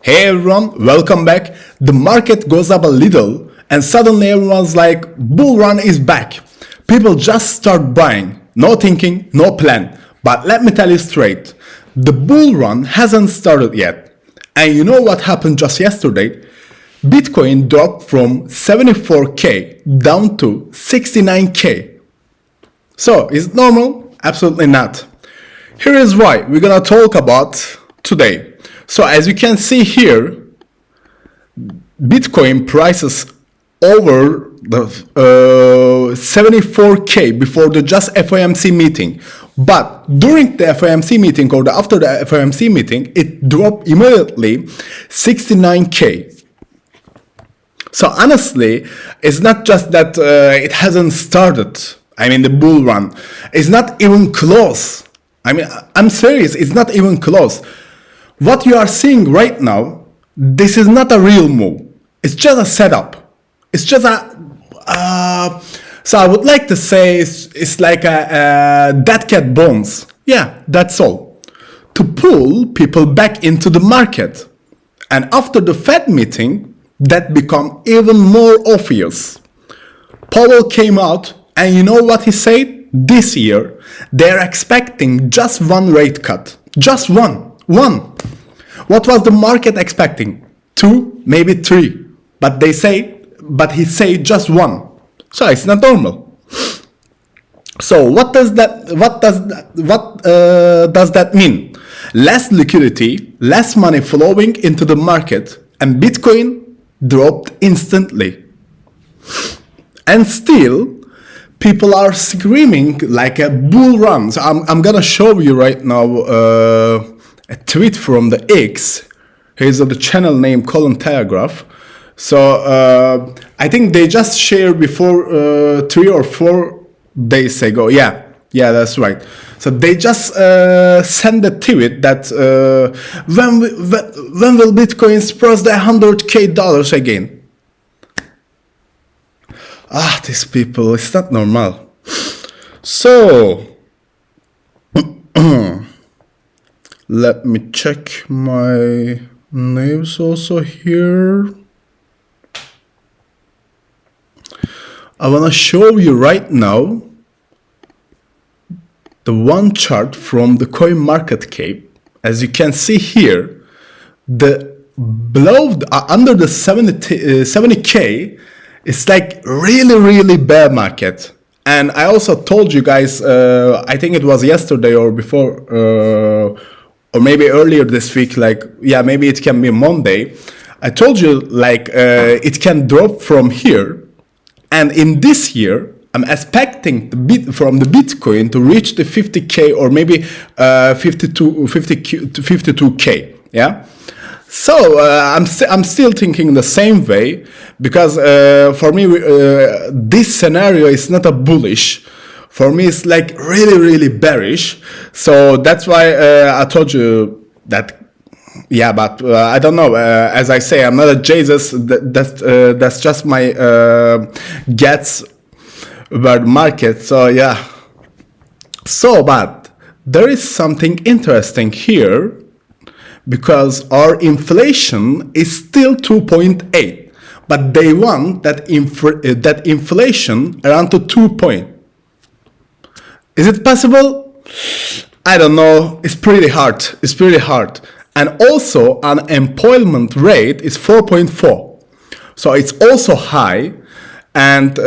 Hey everyone, welcome back. The market goes up a little and suddenly everyone's like, bull run is back. People just start buying. No thinking, no plan. But let me tell you straight, the bull run hasn't started yet. And you know what happened just yesterday? Bitcoin dropped from 74k down to 69k. So, is it normal? Absolutely not. Here is why we're gonna talk about today. So as you can see here, Bitcoin prices over the 74k before the just FOMC meeting. But during the FOMC meeting or after the FOMC meeting, it dropped immediately 69k. So honestly, it's not just that it hasn't started. I mean, the bull run is not even close. I mean, I'm serious, it's not even close. What you are seeing right now, this is not a real move. It's just a setup. It's just a, so I would like to say it's like a dead cat bones. Yeah, that's all. To pull people back into the market. And after the Fed meeting, that become even more obvious. Powell came out and you know what he said? This year, they're expecting just one rate cut. Just one. What was the market expecting? 2, maybe 3. But he said just 1. So it's not normal. So what does that mean? Less liquidity, less money flowing into the market, and Bitcoin dropped instantly. And still, people are screaming like a bull run. So I'm gonna show you right now a tweet from the X. Here's the channel name Colin Telegraph. So I think they just shared before 3 or 4 days ago. Yeah, that's right. So they just sent a tweet that when will Bitcoin cross the $100k again? These people, it's not normal. So let me check my names also here. I want to show you right now the one chart from the coin market cap. As you can see here, the below under the 70k, it's like really bad market. And I also told you guys, I think it was yesterday or before, or maybe earlier this week, like, yeah, maybe it can be Monday. I told you, like, it can drop from here. And in this year, I'm expecting from the Bitcoin to reach the 50k or maybe 52k. Yeah. So I'm still thinking the same way because for me this scenario is not a bullish. For me it's like really bearish. So that's why I told you that. Yeah, but I don't know. As I say, I'm not a Jesus. That's just my guess about the market. So yeah. So but there is something interesting here. Because our inflation is still 2.8, but they want that inflation around to 2 point. Is it possible? I don't know. It's pretty hard. And also, unemployment rate is 4.4, so it's also high. And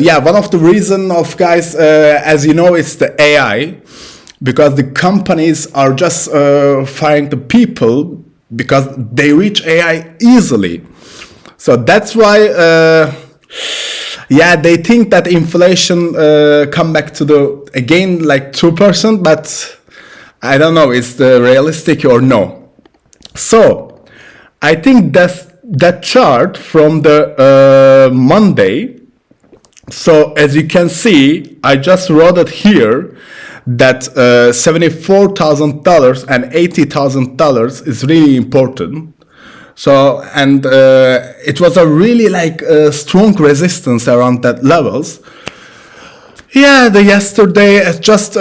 yeah, one of the reason of guys, as you know, is the AI. Because the companies are just firing the people because they reach AI easily. So that's why, yeah, they think that inflation come back to the, again, like 2%, but I don't know, is the realistic or no. So I think that chart from the Monday. So as you can see, I just wrote it here. That $74,000 and $80,000 is really important. So, and it was a really like strong resistance around that levels. Yeah, the yesterday just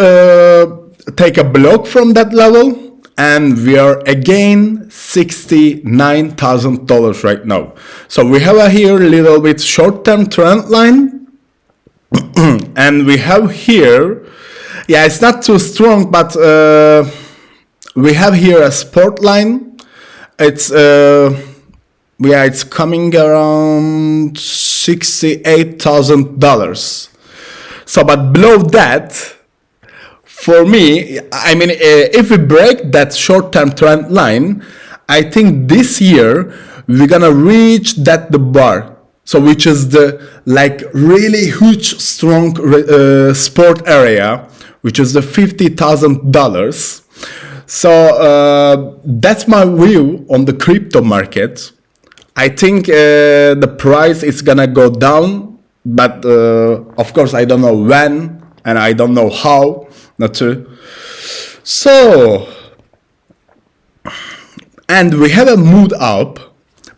take a block from that level and we are again $69,000 right now. So we have here a little bit short-term trend line, and we have here, yeah, it's not too strong, but we have here a support line. It's yeah, it's coming around $68,000. So, but below that, for me, I mean, if we break that short-term trend line, I think this year we're gonna reach the bar. So, which is the like really huge, strong support area, which is the $50,000. So that's my view on the crypto market. I think the price is gonna go down, but of course I don't know when and I don't know how. Not true. So, and we have a mood up,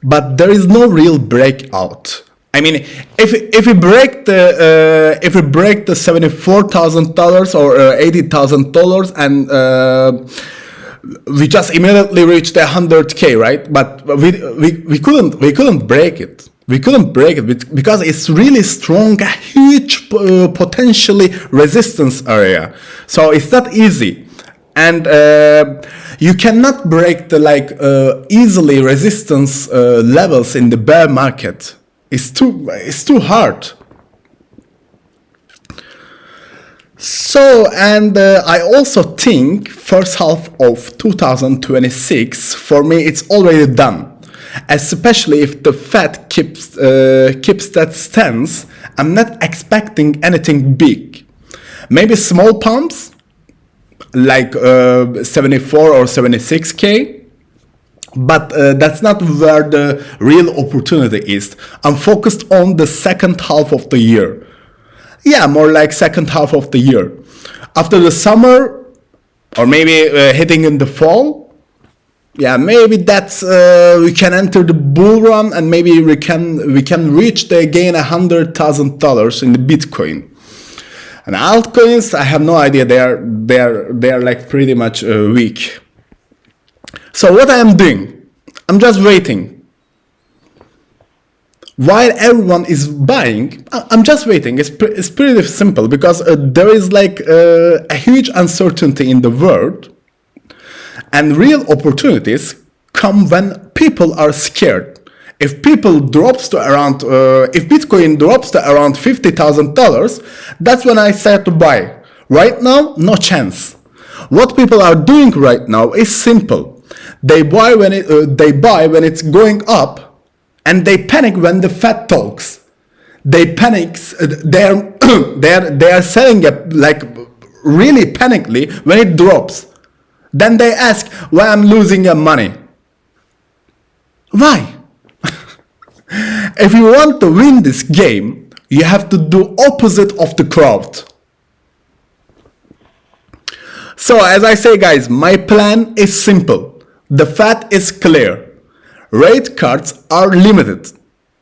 but there is no real breakout. I mean, if we break the $74,000 or $80,000 and we just immediately reached 100K, right? But we couldn't break it. We couldn't break it because it's really strong, a huge potentially resistance area. So it's not easy, and you cannot break the easily resistance levels in the bear market. It's too hard. So, and I also think first half of 2026 for me it's already done, especially if the Fed keeps that stance. I'm not expecting anything big. Maybe small pumps like 74 or 76K. But that's not where the real opportunity is. I'm focused on the second half of the year. Yeah, more like second half of the year. After the summer, or maybe hitting in the fall, yeah, maybe that's we can enter the bull run, and maybe we can reach again $100,000 in the Bitcoin. And altcoins, I have no idea. They are like pretty much weak. So what I am doing, I'm just waiting. While everyone is buying, I'm just waiting. It's pretty simple because there is like a huge uncertainty in the world, and real opportunities come when people are scared. If Bitcoin drops to around $50,000, that's when I start to buy. Right now, no chance. What people are doing right now is simple. They buy when it's going up, and they panic when the Fed talks. They panic. They are selling it like really panically when it drops. Then they ask why I'm losing your money. Why? If you want to win this game, you have to do opposite of the crowd. So as I say, guys, my plan is simple. The Fed is clear. Rate cuts are limited.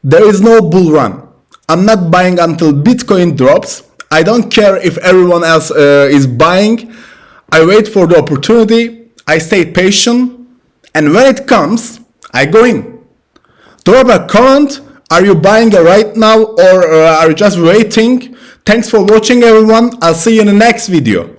There is no bull run. I'm not buying until Bitcoin drops. I don't care if everyone else is buying. I wait for the opportunity. I stay patient. And when it comes, I go in. Drop a comment. Are you buying it right now, or are you just waiting? Thanks for watching, everyone. I'll see you in the next video.